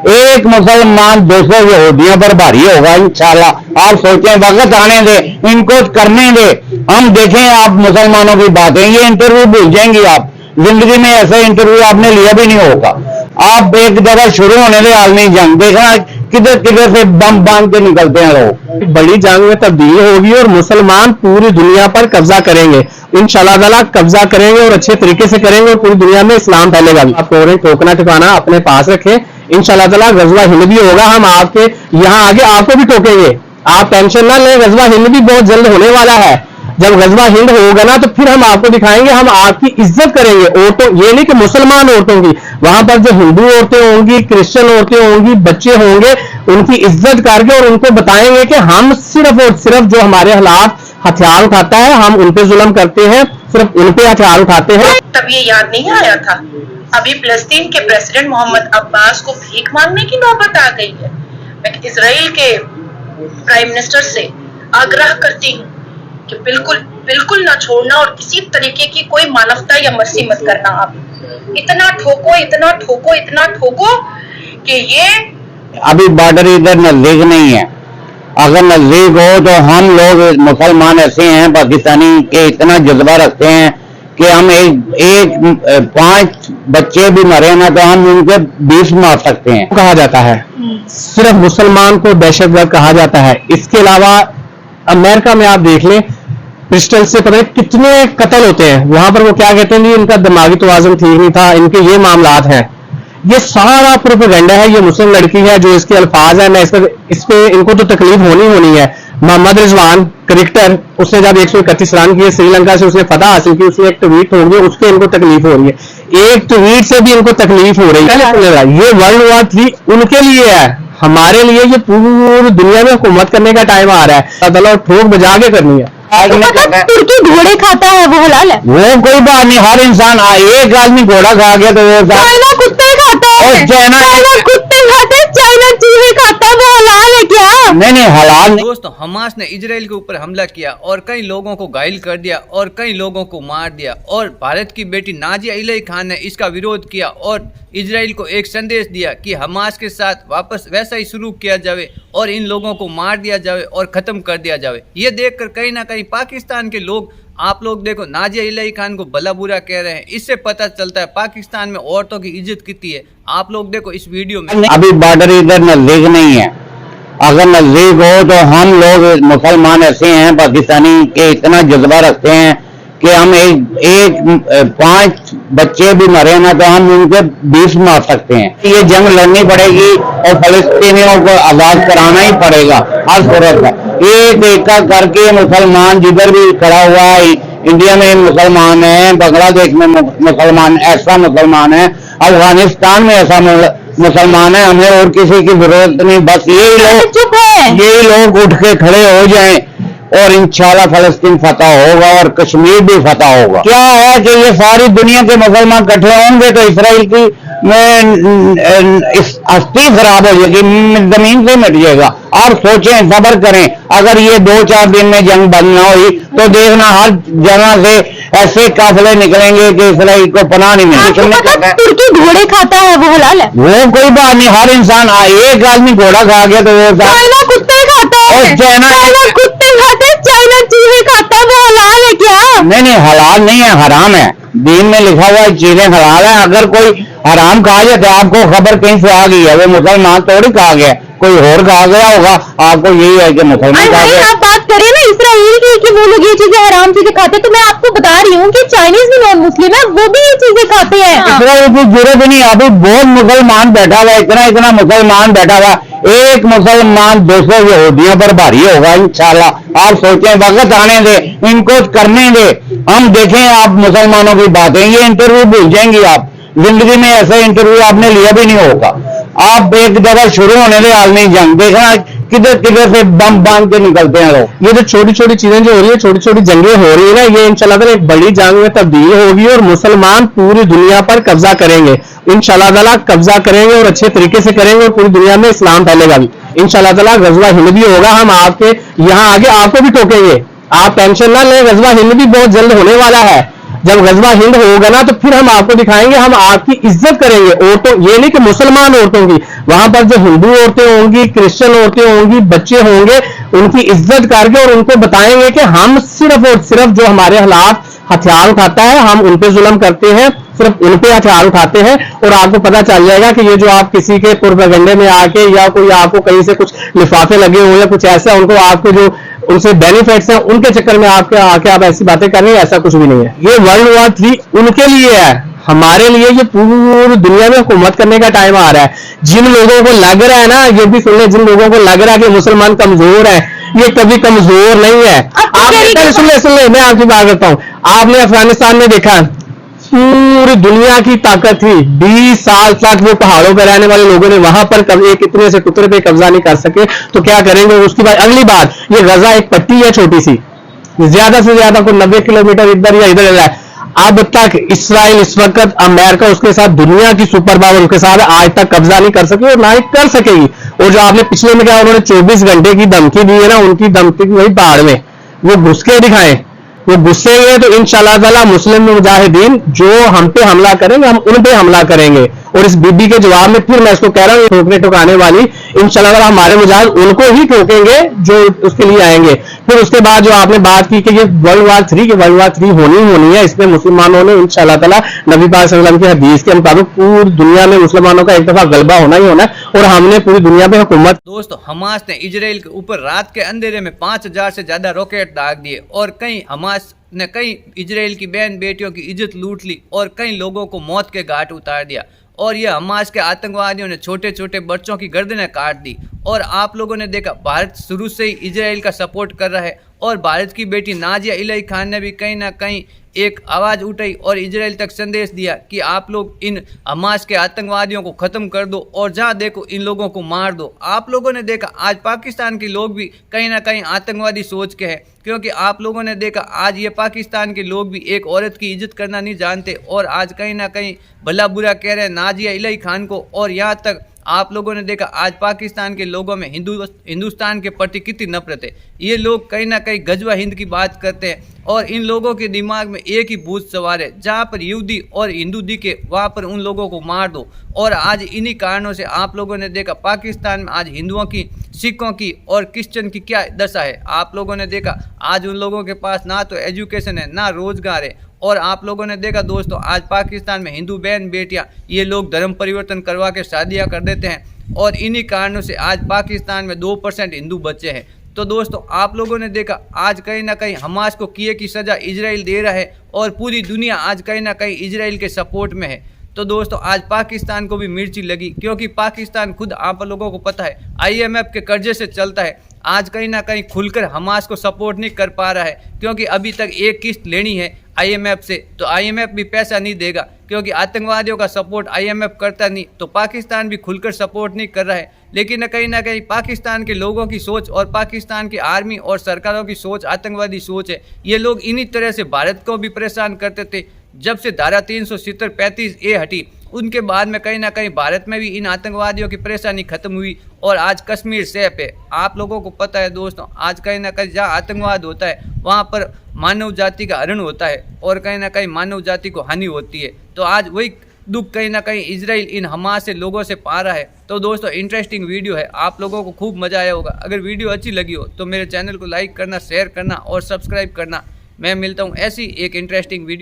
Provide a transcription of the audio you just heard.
एक मुसलमान 200 यहूदियों पर भारी होगा इंशाल्लाह। आप सोचें, वक्त आने दे, इनको करने दे, हम देखें। आप मुसलमानों की बातें, ये इंटरव्यू भूल जाएंगी आप, जिंदगी में ऐसा इंटरव्यू आपने लिया भी नहीं होगा। आप एक जगह शुरू होने दे आलमी जंग, देखना किधर किधर से बम बांध के निकलते हैं लोग। बड़ी जंग में तब्दील होगी और मुसलमान पूरी दुनिया पर कब्जा करेंगे, इंशाल्लाह ताला कब्जा करेंगे और अच्छे तरीके से करेंगे और पूरी दुनिया में इस्लाम फैलेगा भी। आप टोकना ठिकाना अपने पास रखें, इंशाल्लाह ताला गजवा हिंद भी होगा। हम आपके यहाँ आगे आपको भी टोकेंगे, आप टेंशन ना लें। गजवा हिंद भी बहुत जल्द होने वाला है। जब गजवा हिंद होगा ना तो फिर हम आपको दिखाएंगे, हम आपकी इज्जत करेंगे। औरतों, ये नहीं कि मुसलमान औरतों की, वहां पर जो हिंदू औरतें होंगी, क्रिश्चियन औरतें होंगी, बच्चे होंगे, उनकी इज्जत करके और उनको बताएंगे कि हम सिर्फ और सिर्फ जो हमारे हालात हथियार उठाता है, हम उन पे जुल्म करते हैं, सिर्फ उन पे हथियार उठाते हैं। तब ये याद नहीं आया था। अभी फिलिस्तीन के प्रेसिडेंट मोहम्मद अब्बास को भीख मांगने की नौबत आ गई है। मैं इजराइल के प्राइम मिनिस्टर से आग्रह करती हूँ कि बिल्कुल बिल्कुल ना छोड़ना और किसी तरीके की कोई मानवता या मर्सी मत करना। आप इतना ठोको, इतना ठोको, इतना ठोको कि ये अभी बॉर्डर इधर नजदीक नहीं है। अगर नजदीक हो तो हम लोग मुसलमान ऐसे हैं पाकिस्तानी के इतना जज्बा रखते हैं कि हम एक 5 बच्चे भी मरे ना तो हम उनके 20 मार सकते हैं। कहा जाता है सिर्फ मुसलमान को दहशतगर्द कहा जाता है। इसके अलावा अमेरिका में आप देख लें, पिस्टल से पता नहीं कितने कत्ल होते हैं। वहां पर वो क्या कहते हैं, इनका दिमागी तवाज़ुन ठीक नहीं था, इनके ये मामलात हैं। ये सारा प्रोपेगेंडा है। ये मुस्लिम लड़की है जो इसके अल्फाज है, मैं इस पे इनको तो तकलीफ होनी है। मोहम्मद रिजवान क्रिकेटर, उसने जब 131 रन किए श्रीलंका से, उसने फतह हासिल की, उसने एक ट्वीट हो गई, उसके इनको तकलीफ हो रही है। एक ट्वीट से भी इनको तकलीफ हो रही है। ये वर्ल्ड वॉर 3 उनके लिए है, हमारे लिए ये पूरी दुनिया में हुकूमत करने का टाइम आ रहा है। ठोक बजा के करनी है। तुर्की घोड़े खाता है, वो हलाल है? वो कोई बात नहीं, हर इंसान एक आदमी घोड़ा खा गया तो वो चाइना कुत्ते खाता है, चाइना कुत्ते खाते हैं, चाइना चूहे खाता है, वो हलाल है क्या? नहीं हलाल नहीं। दोस्तों, हमास ने इजराइल के ऊपर हमला किया और कई लोगों को घायल कर दिया और कई लोगों को मार दिया और भारत की बेटी नाजिया इलाही खान ने इसका विरोध किया और इजराइल को एक संदेश दिया कि हमास के साथ वापस वैसा ही शुरू किया जाए और इन लोगों को मार दिया जाए और खत्म कर दिया जाए। ये देखकर कहीं ना कहीं पाकिस्तान के लोग, आप लोग देखो, नाजिया इलाही खान को भला बुरा कह रहे हैं। इससे पता चलता है पाकिस्तान में औरतों की इज्जत कितनी है। आप लोग देखो इस वीडियो में। अभी बॉर्डर इधर नजदीक नहीं है। अगर नजदीक हो तो हम लोग मुसलमान ऐसे हैं पाकिस्तानी के इतना जज्बा रखते हैं कि हम एक 5 बच्चे भी मरे ना तो हम उनके 20 मार सकते हैं। ये जंग लड़नी पड़ेगी और फलस्तीनियों को आजाद कराना ही पड़ेगा हर सूरत में। एक करके मुसलमान जिधर भी खड़ा हुआ है, इंडिया में मुसलमान है, बांग्लादेश में मुसलमान, ऐसा मुसलमान है, अफगानिस्तान में ऐसा मुसलमान है, हमें और किसी की जरूरत नहीं। बस यही लोग उठ के खड़े हो जाएं और इंशाल्लाह फलस्तीन फतह होगा और कश्मीर भी फतह होगा। क्या है कि ये सारी दुनिया के मुसलमान इकट्ठे होंगे तो इसराइल की हस्ती खराब हो जाएगी, जमीन से मिट जाएगा। आप सोचें, सब्र करें। अगर ये 2-4 दिन में जंग बंद ना हुई तो देखना हर जगह से ऐसे काफिले निकलेंगे कि इसराइल को पनाह नहीं मिलेगी। तुर्की घोड़े खाता है, वो हलाल है? वो कोई बात नहीं, हर इंसान एक आदमी घोड़ा खा गया तो वो चाइना कुत्ते खाता है, चाइना कुत्ते खाते हैं, चाइना चूहे खाता है, वो हलाल है क्या? नहीं हलाल नहीं है, हराम है। दीन में लिखा हुआ चीजें हलाल है। अगर कोई हराम खा जाए तो आपको खबर कहीं से आ गई है, वो मुसलमान थोड़ी खा गया, कोई और खा गया होगा। आपको यही है कि मुसलमान खा गया। आप बात करें ना इसराइल की कि वो लोग ये चीजें हराम चीजें खाते हैं, तो मैं आपको बता रही हूँ कि चाइनीज भी नॉन मुस्लिम है, वो भी ये चीजें खाते हैं। इसराइल की जरूरत नहीं। अभी बहुत मुसलमान बैठा हुआ, इतना मुसलमान बैठा हुआ। एक मुसलमान 200 यहूदियों पर भारी होगा इंशाल्लाह। आप सोचें, वक्त आने दे, इनको करने दे, हम देखें। आप मुसलमानों की बातें, ये इंटरव्यू भूल जाएंगी आप, जिंदगी में ऐसा इंटरव्यू आपने लिया भी नहीं होगा। आप एक जगह शुरू होने दे आलमी जंग, देखना किधर किधर से बम बांध के निकलते हैं लोग। ये जो छोटी छोटी चीजें जो हो रही है, छोटी छोटी जंगें हो रही है ना, ये इंशाल्लाह एक बड़ी जंग में तब्दील होगी और मुसलमान पूरी दुनिया पर कब्जा करेंगे, इंशाल्लाह ताला कब्जा करेंगे और अच्छे तरीके से करेंगे और पूरी दुनिया में इस्लाम फैलेगा भी इंशाल्लाह ताला। गजवा हिंद भी होगा, हम आपके यहाँ आगे आपको भी टोकेंगे, आप टेंशन ना लें। गजवा हिंद भी बहुत जल्द होने वाला है। जब गजवा हिंद होगा ना तो फिर हम आपको दिखाएंगे, हम आपकी इज्जत करेंगे। औरतों, ये नहीं कि मुसलमान औरतों की, वहां पर जो हिंदू औरतें होंगी, क्रिश्चियन औरतें होंगी, बच्चे होंगे, उनकी इज्जत करके और उनको बताएंगे कि हम सिर्फ और सिर्फ जो हमारे खिलाफ हथियार उठाता है, हम उन पे जुल्म करते हैं, सिर्फ उन पे हथियार उठाते हैं। और आपको पता चल जाएगा कि ये जो आप किसी के प्रोपेगेंडे में आके या कोई आपको कहीं से कुछ लिफाफे लगे हो या कुछ ऐसा, उनको आपको जो उनसे बेनिफिट्स हैं उनके चक्कर में आपके आके आप ऐसी बातें कर रहे हैं, ऐसा कुछ भी नहीं है। ये वर्ल्ड वॉर 3 उनके लिए है, हमारे लिए ये पूरी दुनिया में हुकूमत करने का टाइम आ रहा है। जिन लोगों को लग रहा है ना, ये भी सुन ले, जिन लोगों को लग रहा है कि मुसलमान कमजोर है, ये कभी कमजोर नहीं है। आपने सुन ले, मैं आपकी बात करता हूं। आपने अफगानिस्तान में देखा, पूरी दुनिया की ताकत थी, 20 साल तक वो पहाड़ों पर रहने वाले लोगों ने वहां पर एक इतने से टुकड़े पे कब्जा नहीं कर सके, तो क्या करेंगे उसकी बात। अगली बात, ये गजा एक पट्टी है छोटी सी, ज्यादा से ज्यादा कोई 90 किलोमीटर इधर या इधर है। अब तक इसराइल, इस वक्त अमेरिका, उसके साथ दुनिया की सुपर पावर उसके साथ आज तक कब्जा नहीं कर सकी और ना ही कर सकेगी। और जो आपने पिछले में क्या, उन्होंने 24 घंटे की धमकी दी है ना, उनकी धमकी वही पहाड़ में वो घुस के दिखाएं, वो गुस्से हुए तो इंशाल्लाह ताला मुस्लिम मुजाहिदीन जो हम पे हमला करेंगे, हम उन पे हमला करेंगे। और इस बीबी के जवाब में फिर मैं इसको कह रहा हूं, ठोकने ठुकाने वाली इंशाल्लाह ताला हमारे मुजाहिद उनको ही ठोकेंगे जो उसके लिए आएंगे। फिर उसके बाद जो आपने बात की कि ये वर्ल्ड वार 3 की वर्ल्ड वार 3 होनी है, इसमें मुसलमानों ने इंशाल्लाह ताला नबी पाक सल्लल्लाहु अलैहि वसल्लम की हदीस के मुताबिक पूरी दुनिया में मुसलमानों का एक दफा गलबा होना ही होना है और हमने पूरी दुनिया पे हुकूमत। दोस्तों, हमास ने इजराइल के ऊपर रात के अंधेरे में 5000 से ज्यादा रॉकेट दाग दिए और कई हमास ने कई इजराइल की बहन बेटियों की इज्जत लूट ली और कई लोगों को मौत के घाट उतार दिया। और यह हमास के आतंकवादियों ने छोटे छोटे बच्चों की गर्दनें काट दी। और आप लोगों ने देखा, भारत शुरू से ही इजराइल का सपोर्ट कर रहा है और भारत की बेटी नाजिया इलाही खान ने भी कहीं ना कहीं एक आवाज़ उठाई और इजराइल तक संदेश दिया कि आप लोग इन हमास के आतंकवादियों को ख़त्म कर दो और जहाँ देखो इन लोगों को मार दो। आप लोगों ने देखा, आज पाकिस्तान के लोग भी कहीं ना कहीं आतंकवादी सोच के हैं, क्योंकि आप लोगों ने देखा आज ये पाकिस्तान के लोग भी एक औरत की इज्जत करना नहीं जानते और आज कहीं ना कहीं भला बुरा कह रहे हैं नाजिया इलाही खान को। और यहाँ तक आप लोगों ने देखा आज पाकिस्तान के लोगों में हिंदुस्तान के प्रति कितनी नफरत है। ये लोग कहीं ना कहीं गजवा हिंद की बात करते हैं और इन लोगों के दिमाग में एक ही भूत सवार है, जहाँ पर यहूदी और हिंदू दिखे वहाँ पर उन लोगों को मार दो। और आज इन्हीं कारणों से आप लोगों ने देखा पाकिस्तान में आज हिंदुओं की, सिखों की और क्रिश्चियन की क्या दशा है। आप लोगों ने देखा आज उन लोगों के पास ना तो एजुकेशन है ना रोजगार है। और आप लोगों ने देखा दोस्तों, आज पाकिस्तान में हिंदू बहन बेटियां ये लोग धर्म परिवर्तन करवा के शादियां कर देते हैं और इन्हीं कारणों से आज पाकिस्तान में 2% हिंदू बच्चे हैं। तो दोस्तों, आप लोगों ने देखा आज कहीं ना कहीं हमास को किए की सज़ा इजराइल दे रहा है और पूरी दुनिया आज कहीं ना कहीं इजराइल के सपोर्ट में है। तो दोस्तों, आज पाकिस्तान को भी मिर्ची लगी, क्योंकि पाकिस्तान खुद आप लोगों को पता है IMF के कर्जे से चलता है। आज कहीं ना कहीं खुलकर हमास को सपोर्ट नहीं कर पा रहा है, क्योंकि अभी तक एक किस्त लेनी है IMF से, तो IMF भी पैसा नहीं देगा, क्योंकि आतंकवादियों का सपोर्ट IMF करता नहीं, तो पाकिस्तान भी खुलकर सपोर्ट नहीं कर रहा है। लेकिन कहीं ना कहीं पाकिस्तान के लोगों की सोच और पाकिस्तान की आर्मी और सरकारों की सोच आतंकवादी सोच है। ये लोग इन्हीं तरह से भारत को भी परेशान करते थे। जब से धारा 370-35A हटी, उनके बाद में कहीं ना कहीं भारत में भी इन आतंकवादियों की परेशानी खत्म हुई और आज कश्मीर सेफ है। आप लोगों को पता है दोस्तों, आज कहीं ना कहीं जहाँ आतंकवाद होता है वहाँ पर मानव जाति का हरण होता है और कहीं ना कहीं मानव जाति को हानि होती है। तो आज वही दुख कहीं ना कहीं इजराइल इन हमास से लोगों से पा रहा है। तो दोस्तों, इंटरेस्टिंग वीडियो है, आप लोगों को खूब मजा आया होगा। अगर वीडियो अच्छी लगी हो तो मेरे चैनल को लाइक करना, शेयर करना और सब्सक्राइब करना। मैं मिलता हूँ ऐसी एक इंटरेस्टिंग वीडियो।